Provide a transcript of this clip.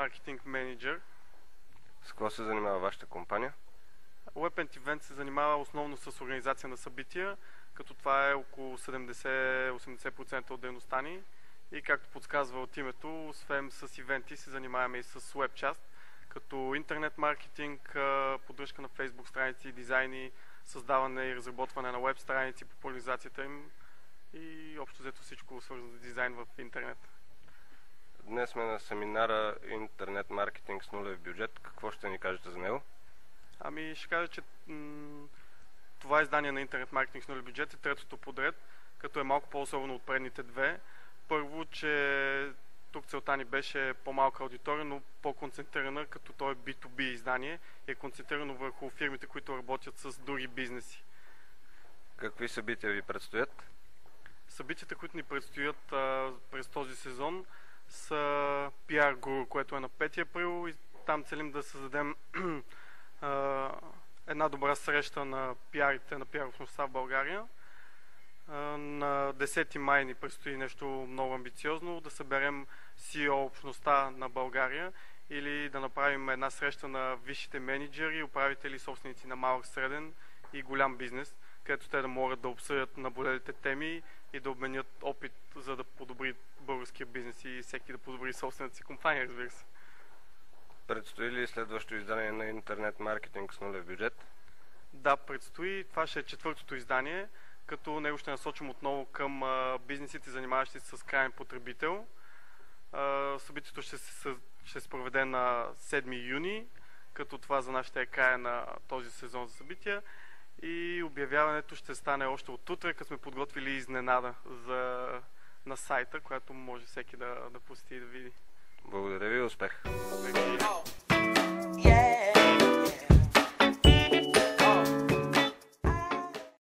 маркетинг менеджер. С какво се занимава вашата компания? Web Event се занимава основно с организация на събития, като това е около 70-80% от дейността ни. И както подсказва от името, освен с ивенти, се занимаваме и с web част, като интернет маркетинг, поддръжка на Facebook страници, дизайни, създаване и разработване на web страници, популяризацията им и общо взето всичко свързано с дизайн в интернет. Днес сме на семинара Интернет маркетинг с нулев бюджет. Какво ще ни кажете за него? Ами ще кажа, че това издание на интернет маркетинг с нулев бюджет е третото подред, като е малко по-особено от предните две. Първо, че тук целта ни беше по-малка аудитория, но по-концентрирана, като то е B2B издание и е концентрирано върху фирмите, които работят с други бизнеси. Какви събития ви предстоят? Събитията, които ни предстоят през този сезон са PR Guru, което е на 5 април и там целим да създадем една добра среща на пиарите, на PR общността в България. На 10 май ни предстои нещо много амбициозно, да съберем CEO общността на България или да направим една среща на висшите менеджери, управители, собственици на малък, среден и голям бизнес, където те да могат да обсъдят наболелите теми и да обменят опит, за да подобри българския бизнес и всеки да подобри собствената си компания, разбира се. Предстои ли следващо издание на интернет маркетинг с нулев бюджет? Да, предстои. Това ще е четвъртото издание, като него ще насочим отново към бизнесите, занимаващи се с крайен потребител. Събитието ще се проведе на 7 юни, като това за нас ще е края на този сезон за събития. И обявяването ще стане още от утре, като сме подготвили изненада на сайта, която може всеки да посети и да види. Благодаря ви, успех! Успех.